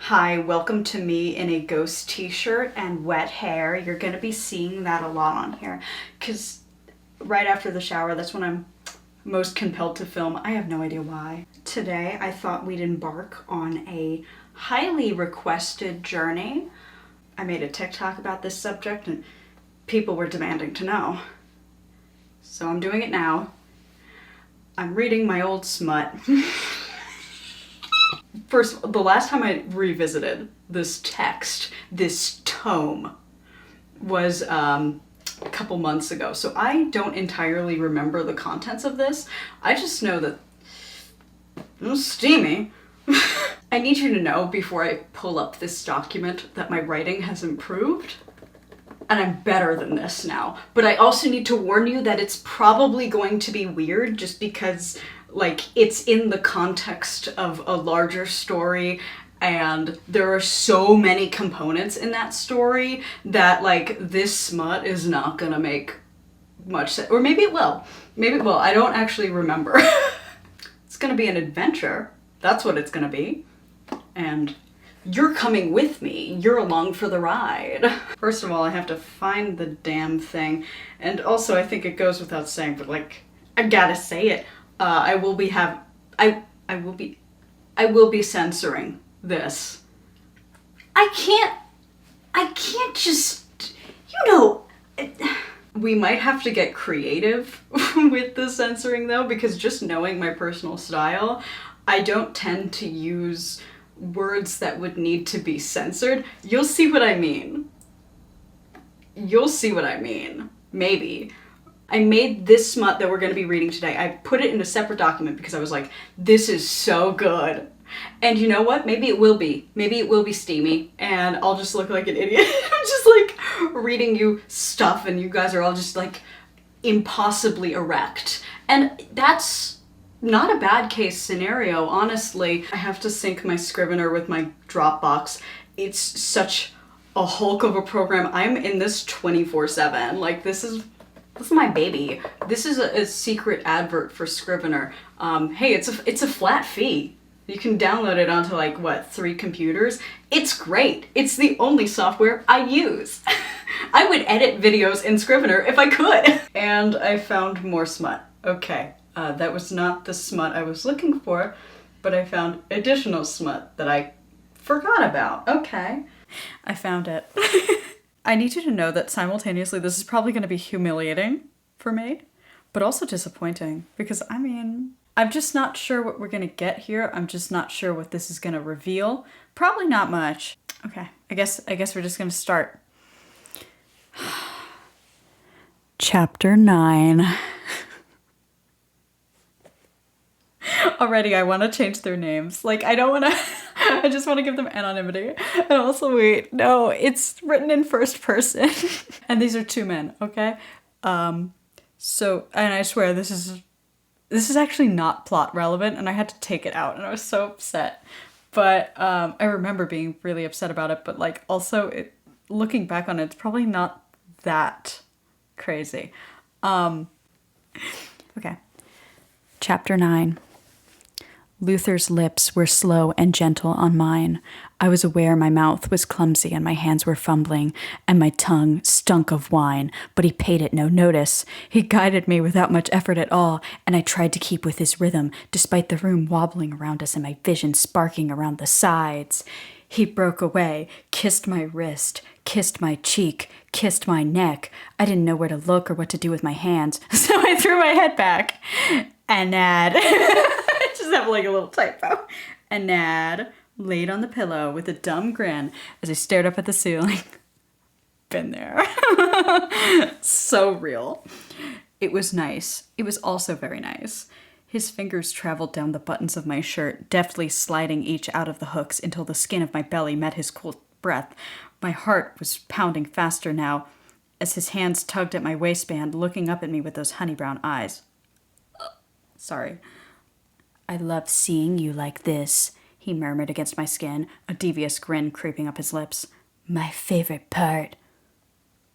Hi, welcome to me in a ghost t-shirt and wet hair. You're gonna be seeing that a lot on here because right after the shower, that's when I'm most compelled to film. I have no idea why. Today, I thought we'd embark on a highly requested journey. I made a TikTok about this subject and people were demanding to know. So I'm doing it now. I'm reading my old smut. First, the last time I revisited this text, this tome, was a couple months ago. So I don't entirely remember the contents of this. I just know that it was steamy. I need you to know before I pull up this document that my writing has improved. And I'm better than this now. But I also need to warn you that it's probably going to be weird just because like it's in the context of a larger story and there are so many components in that story that like this smut is not gonna make much sense. Or maybe it will. Maybe it will. I don't actually remember. It's gonna be an adventure. That's what it's gonna be. And you're coming with me. You're along for the ride. First of all, I have to find the damn thing. And also, I think it goes without saying, but like, I gotta say it. I will be censoring this. I can't just, we might have to get creative with the censoring though, because just knowing my personal style, I don't tend to use words that would need to be censored. You'll see what I mean. You'll see what I mean. Maybe. I made this smut that we're going to be reading today. I put it in a separate document because I was like, this is so good. And you know what? Maybe it will be. Maybe it will be steamy and I'll just look like an idiot. I'm just like reading you stuff and you guys are all just like impossibly erect. And that's not a bad case scenario, honestly. I have to sync my Scrivener with my Dropbox. It's such a hulk of a program. I'm in this 24/7. Like this is my baby. This is a secret advert for Scrivener. Hey, it's a flat fee. You can download it onto like, what, 3 computers? It's great. It's the only software I use. I would edit videos in Scrivener if I could. And I found more smut. Okay, that was not the smut I was looking for, but I found additional smut that I forgot about. Okay. I found it. I need you to know that simultaneously this is probably going to be humiliating for me, but also disappointing because I mean, I'm just not sure what we're going to get here. I'm just not sure what this is going to reveal. Probably not much. Okay, I guess we're just going to start. Chapter 9. Already I want to change their names. Like I don't want to I just want to give them anonymity. And also wait, no, it's written in first person. And these are 2 men, okay? So, and I swear this is actually not plot relevant and I had to take it out and I was so upset. But I remember being really upset about it, but like also looking back on it, it's probably not that crazy. Okay. Chapter 9. Luther's lips were slow and gentle on mine. I was aware my mouth was clumsy and my hands were fumbling, and my tongue stunk of wine, but he paid it no notice. He guided me without much effort at all, and I tried to keep with his rhythm, despite the room wobbling around us and my vision sparking around the sides. He broke away, kissed my wrist, kissed my cheek, kissed my neck. I didn't know where to look or what to do with my hands, so I threw my head back. Anad. Just have like a little typo. Anad laid on the pillow with a dumb grin as I stared up at the ceiling. Been there. So real. It was nice. It was also very nice. His fingers traveled down the buttons of my shirt, deftly sliding each out of the hooks until the skin of my belly met his cool breath. My heart was pounding faster now as his hands tugged at my waistband, looking up at me with those honey brown eyes. Sorry. I love seeing you like this, he murmured against my skin, a devious grin creeping up his lips. My favorite part.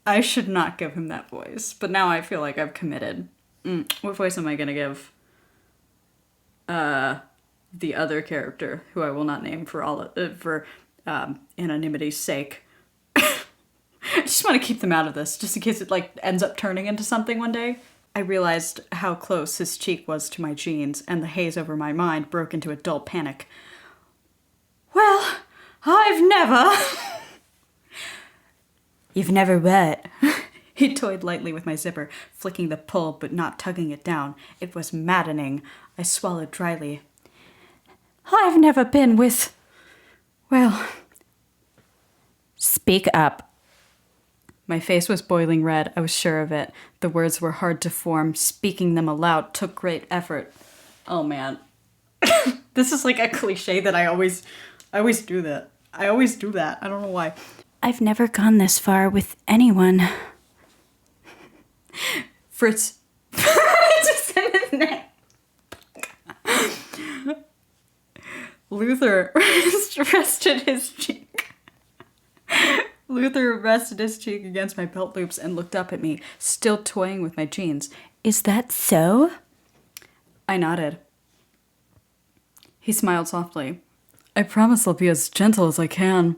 I should not give him that voice, but now I feel like I've committed. What voice am I gonna give? The other character, who I will not name for anonymity's sake. I just want to keep them out of this, just in case it, like, ends up turning into something one day. I realized how close his cheek was to my jeans, and the haze over my mind broke into a dull panic. Well, I've never... You've never what? He toyed lightly with my zipper, flicking the pull but not tugging it down. It was maddening. I swallowed dryly. I've never been with... Well... Speak up. My face was boiling red. I was sure of it. The words were hard to form. Speaking them aloud took great effort. Oh, man. This is like a cliche that I always do that. I always do that. I don't know why. I've never gone this far with anyone. Fritz. I just said his name. Luther rested his cheek. Luther rested his cheek against my belt loops and looked up at me, still toying with my jeans. Is that so? I nodded. He smiled softly. I promise I'll be as gentle as I can.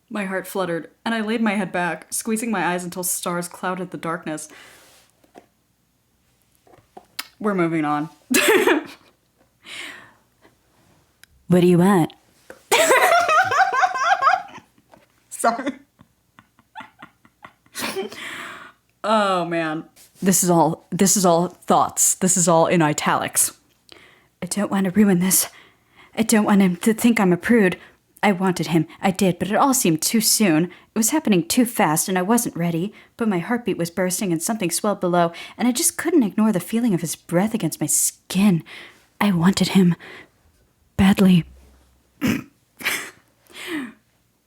My heart fluttered, and I laid my head back, squeezing my eyes until stars clouded the darkness. We're moving on. What do you want? Sorry. Oh, man. This is all thoughts. This is all in italics. I don't want to ruin this. I don't want him to think I'm a prude. I wanted him. I did, but it all seemed too soon. It was happening too fast, and I wasn't ready. But my heartbeat was bursting, and something swelled below, and I just couldn't ignore the feeling of his breath against my skin. I wanted him. Badly.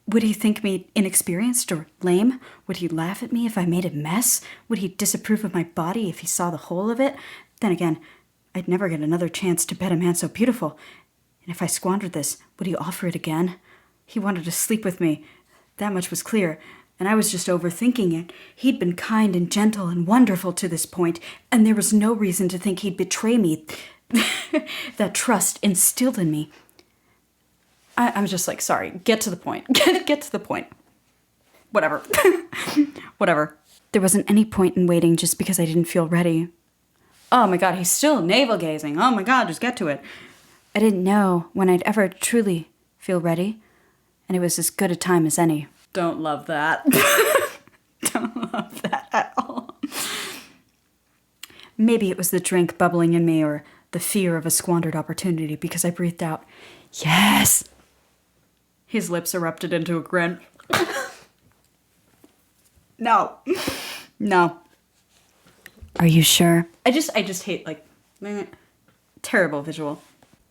Would he think me inexperienced or lame? Would he laugh at me if I made a mess? Would he disapprove of my body if he saw the whole of it? Then again, I'd never get another chance to bed a man so beautiful. And if I squandered this, would he offer it again? He wanted to sleep with me. That much was clear, and I was just overthinking it. He'd been kind and gentle and wonderful to this point, and there was no reason to think he'd betray me. That trust instilled in me. I'm just like, sorry, get to the point. Get to the point. Whatever. Whatever. There wasn't any point in waiting just because I didn't feel ready. Oh my god, he's still navel-gazing. Oh my god, just get to it. I didn't know when I'd ever truly feel ready, and it was as good a time as any. Don't love that. Don't love that at all. Maybe it was the drink bubbling in me or the fear of a squandered opportunity because I breathed out, yes! His lips erupted into a grin. No. No. Are you sure? I just hate, like, terrible visual.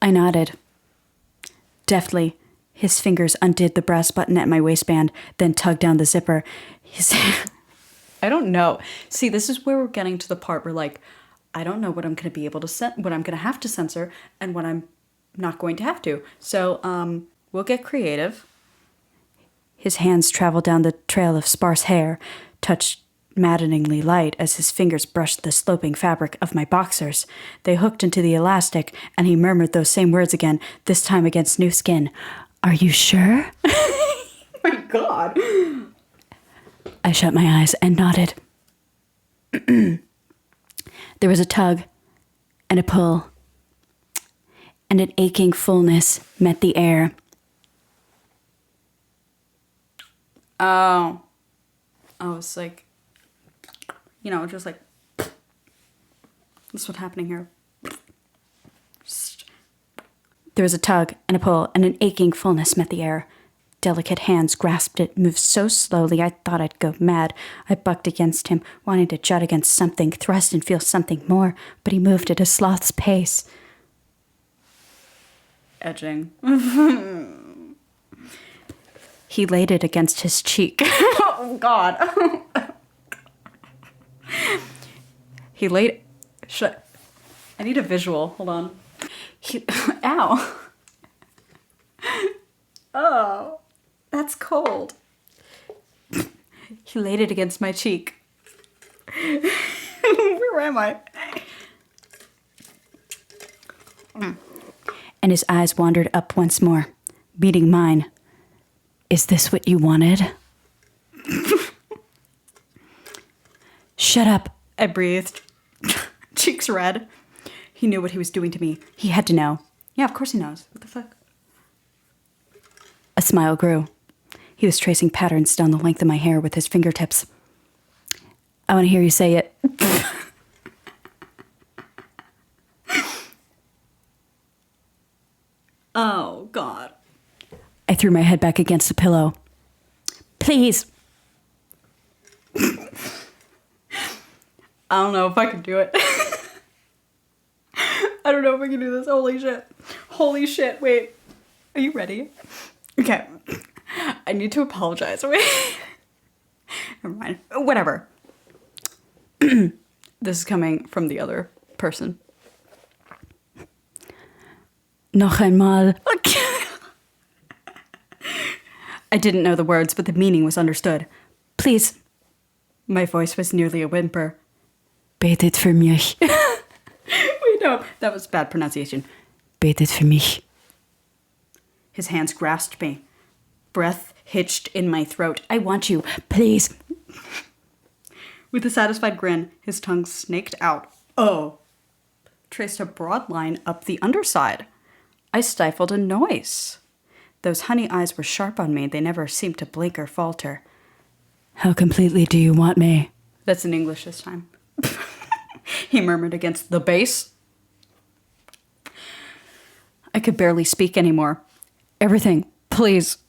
I nodded. Deftly, his fingers undid the brass button at my waistband, then tugged down the zipper. I don't know. See, this is where we're getting to the part where, like, I don't know what I'm going to be able to what I'm going to have to censor and what I'm not going to have to. So, we'll get creative. His hands traveled down the trail of sparse hair, touched maddeningly light as his fingers brushed the sloping fabric of my boxers. They hooked into the elastic, and he murmured those same words again, this time against new skin. Are you sure? My god. I shut my eyes and nodded. There was a tug and a pull, and an aching fullness met the air. Oh. I was like, you know, just like, that's what's happening here. There was a tug and a pull, and an aching fullness met the air. Delicate hands grasped it, moved so slowly I thought I'd go mad. I bucked against him, wanting to jut against something, thrust and feel something more, but he moved at a sloth's pace. Edging. He laid it against his cheek. Oh, God. He laid... I need a visual. Hold on. Ow. Oh, that's cold. He laid it against my cheek. Where am I? And his eyes wandered up once more, meeting mine. Is this what you wanted? Shut up, I breathed, cheeks red. He knew what he was doing to me. He had to know. Yeah, of course he knows. What the fuck? A smile grew. He was tracing patterns down the length of my hair with his fingertips. I want to hear you say it. Oh, God. I threw my head back against the pillow. Please. I don't know if I can do it. I don't know if I can do this. Holy shit. Holy shit. Wait. Are you ready? Okay. I need to apologize. Wait. Never mind. Whatever. This is coming from the other person. Noch einmal. I didn't know the words, but the meaning was understood. Please. My voice was nearly a whimper. Betet für mich. Wait, no. That was bad pronunciation. Betet für mich. His hands grasped me. Breath hitched in my throat. I want you. Please. With a satisfied grin, his tongue snaked out. Oh. Traced a broad line up the underside. I stifled a noise. Those honey eyes were sharp on me. They never seemed to blink or falter. How completely do you want me? That's in English this time. He murmured against the base. I could barely speak anymore. Everything, please.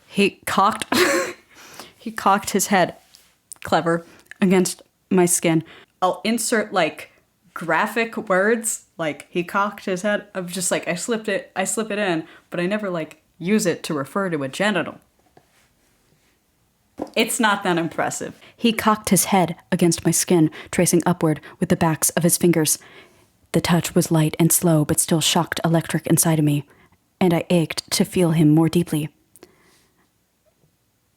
He cocked his head, clever, against my skin. I'll insert like graphic words, like he cocked his head. I'm just like, I slip it in, but I never like use it to refer to a genital. It's not that impressive. He cocked his head against my skin, tracing upward with the backs of his fingers. The touch was light and slow, but still shocked electric inside of me, and I ached to feel him more deeply.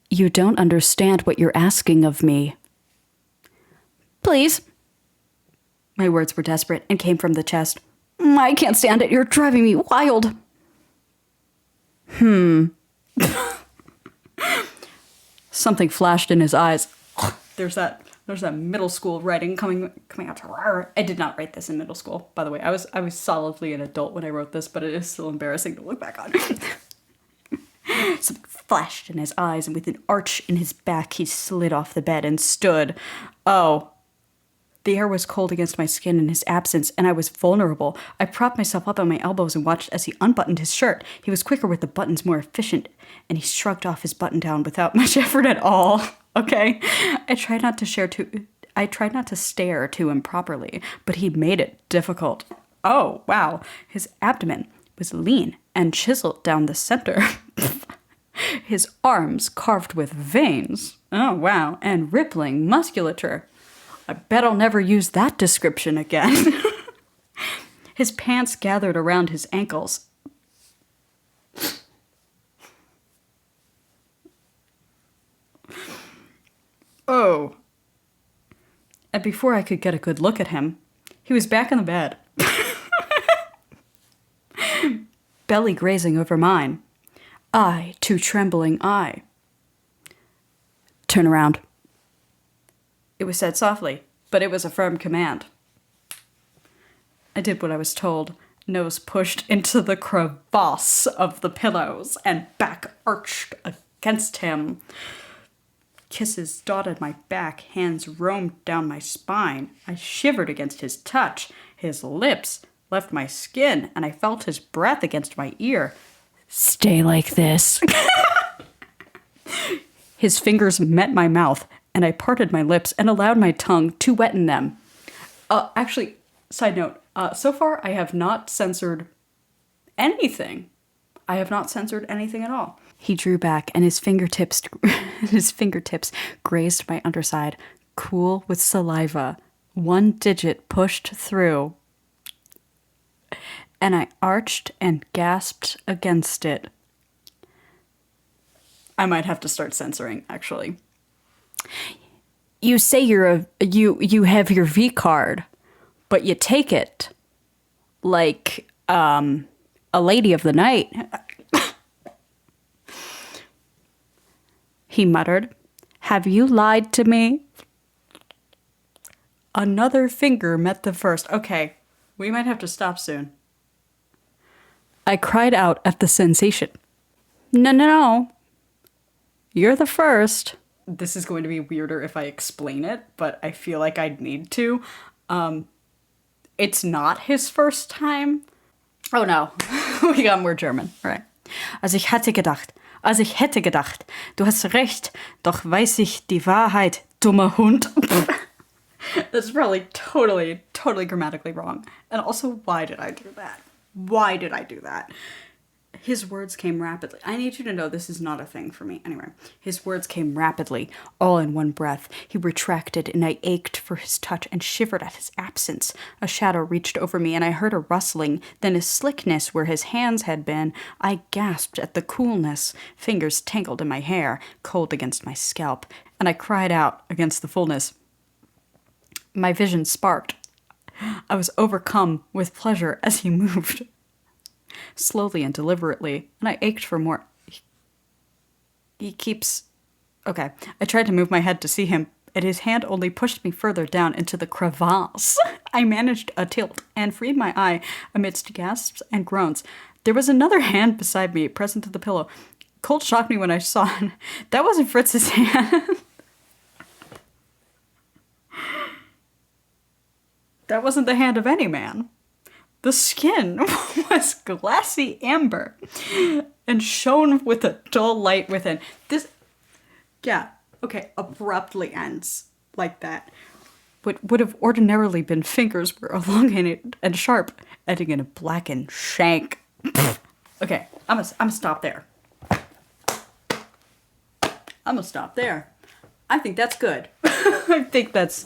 You don't understand what you're asking of me. Please. My words were desperate and came from the chest. I can't stand it. You're driving me wild. Something flashed in his eyes. There's that middle school writing coming out. I did not write this in middle school, by the way. I was solidly an adult when I wrote this, but it is still embarrassing to look back on. Something flashed in his eyes, and with an arch in his back, he slid off the bed and stood. Oh. The air was cold against my skin in his absence, and I was vulnerable. I propped myself up on my elbows and watched as he unbuttoned his shirt. He was quicker with the buttons, more efficient, and he shrugged off his button down without much effort at all. Okay? I tried not to stare too improperly, but he made it difficult. Oh, wow. His abdomen was lean and chiseled down the center. His arms carved with veins. Oh, wow. And rippling musculature. I bet I'll never use that description again. His pants gathered around his ankles. Oh. And before I could get a good look at him, he was back in the bed. Belly grazing over mine. I to trembling eye. Turn around. It was said softly, but it was a firm command. I did what I was told, nose pushed into the crevasse of the pillows and back arched against him. Kisses dotted my back, hands roamed down my spine. I shivered against his touch. His lips left my skin, and I felt his breath against my ear. Stay like this. His fingers met my mouth, and I parted my lips and allowed my tongue to wet in them. Actually, side note, so far I have not censored anything. I have not censored anything at all. He drew back, and his fingertips grazed my underside, cool with saliva. One digit pushed through, and I arched and gasped against it. I might have to start censoring, actually. You say you have your V card, but you take it like a lady of the night. he muttered. Have you lied to me? Another finger met the first. Okay, we might have to stop soon. I cried out at the sensation. No. You're the first. This is going to be weirder if I explain it, but I feel like I'd need to. It's not his first time. Oh no, we got more German. All right. Also ich hätte gedacht, du hast recht, doch weiß ich die Wahrheit, dummer Hund. That's probably totally grammatically wrong. And also, why did I do that? Why did I do that? His words came rapidly. I need you to know this is not a thing for me. Anyway, his words came rapidly, all in one breath. He retracted, and I ached for his touch and shivered at his absence. A shadow reached over me, and I heard a rustling, then a slickness where his hands had been. I gasped at the coolness. Fingers tangled in my hair, cold against my scalp, and I cried out against the fullness. My vision sparked. I was overcome with pleasure as he moved. Slowly and deliberately, and I ached for more. He keeps... Okay, I tried to move my head to see him, and his hand only pushed me further down into the crevasse. I managed a tilt and freed my eye amidst gasps and groans. There was another hand beside me, present to the pillow. Cold shocked me when I saw it. That wasn't Fritz's hand. That wasn't the hand of any man. The skin was glassy amber and shone with a dull light within. This, yeah, okay, abruptly ends like that. What would have ordinarily been fingers were elongated and sharp, ending in a blackened shank. Okay, I'm gonna stop there. I'm gonna stop there. I think that's good. I think that's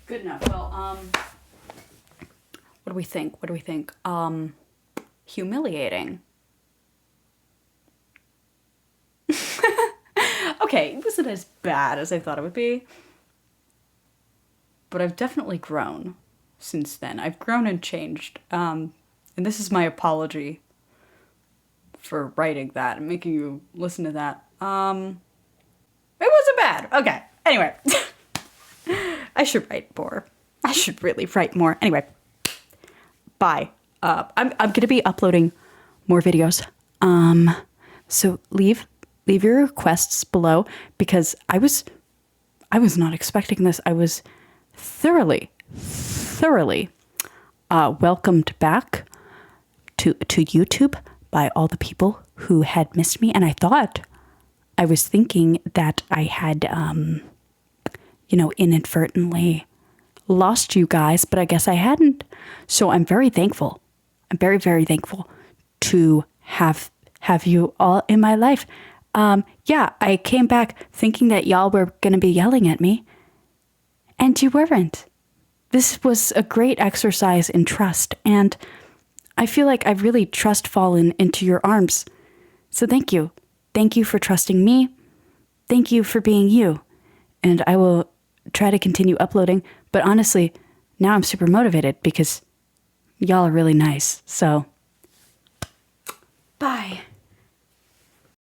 good enough. Well, what do we think? Humiliating. Okay, it wasn't as bad as I thought it would be. But I've definitely grown since then. I've grown and changed. And this is my apology for writing that and making you listen to that. It wasn't bad. Okay, anyway. I should write more. I should really write more. Anyway. Bye. I'm gonna be uploading more videos. So leave your requests below because I was not expecting this. I was thoroughly welcomed back to YouTube by all the people who had missed me, and I was thinking that I had inadvertently lost you guys, but I guess I hadn't. So I'm very thankful. I'm very, very thankful to have you all in my life. Yeah, I came back thinking that y'all were going to be yelling at me, and you weren't. This was a great exercise in trust, and I feel like I've really trust fallen into your arms. So thank you. Thank you for trusting me. Thank you for being you. And I will try to continue uploading. But honestly, now I'm super motivated because y'all are really nice. So, bye.